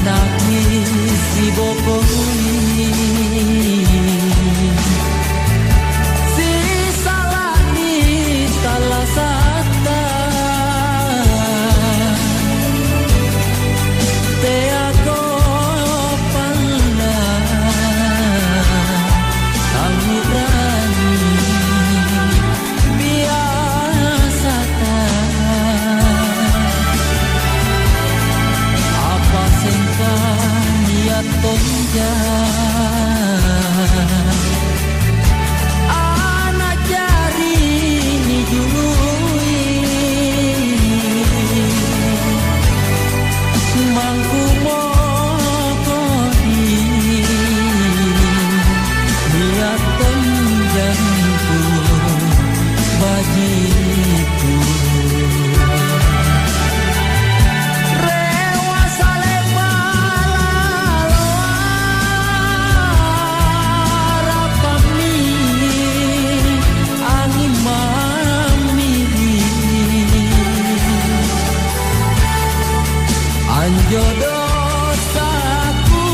nangis si bokoi si salah ni salah sata te ako pala kami berani biasa apa sengka niat tonja anak jari ni jului mangku mokodi niat tonjanku bagiku anjo dosaku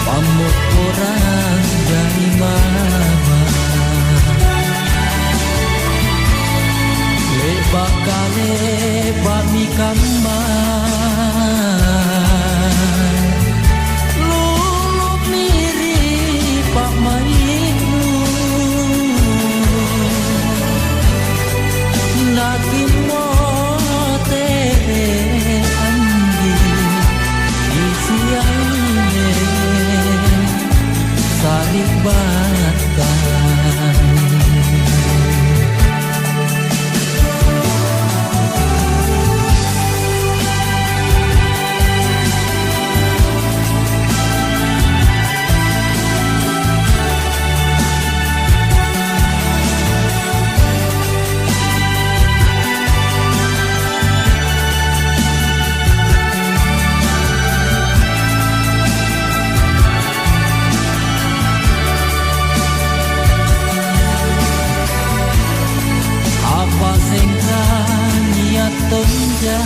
pamuk orang dari mama lebak kale bami kamar lulup mirip pak mainu nakin mote andi isiane saling batang apa sengka niat tonja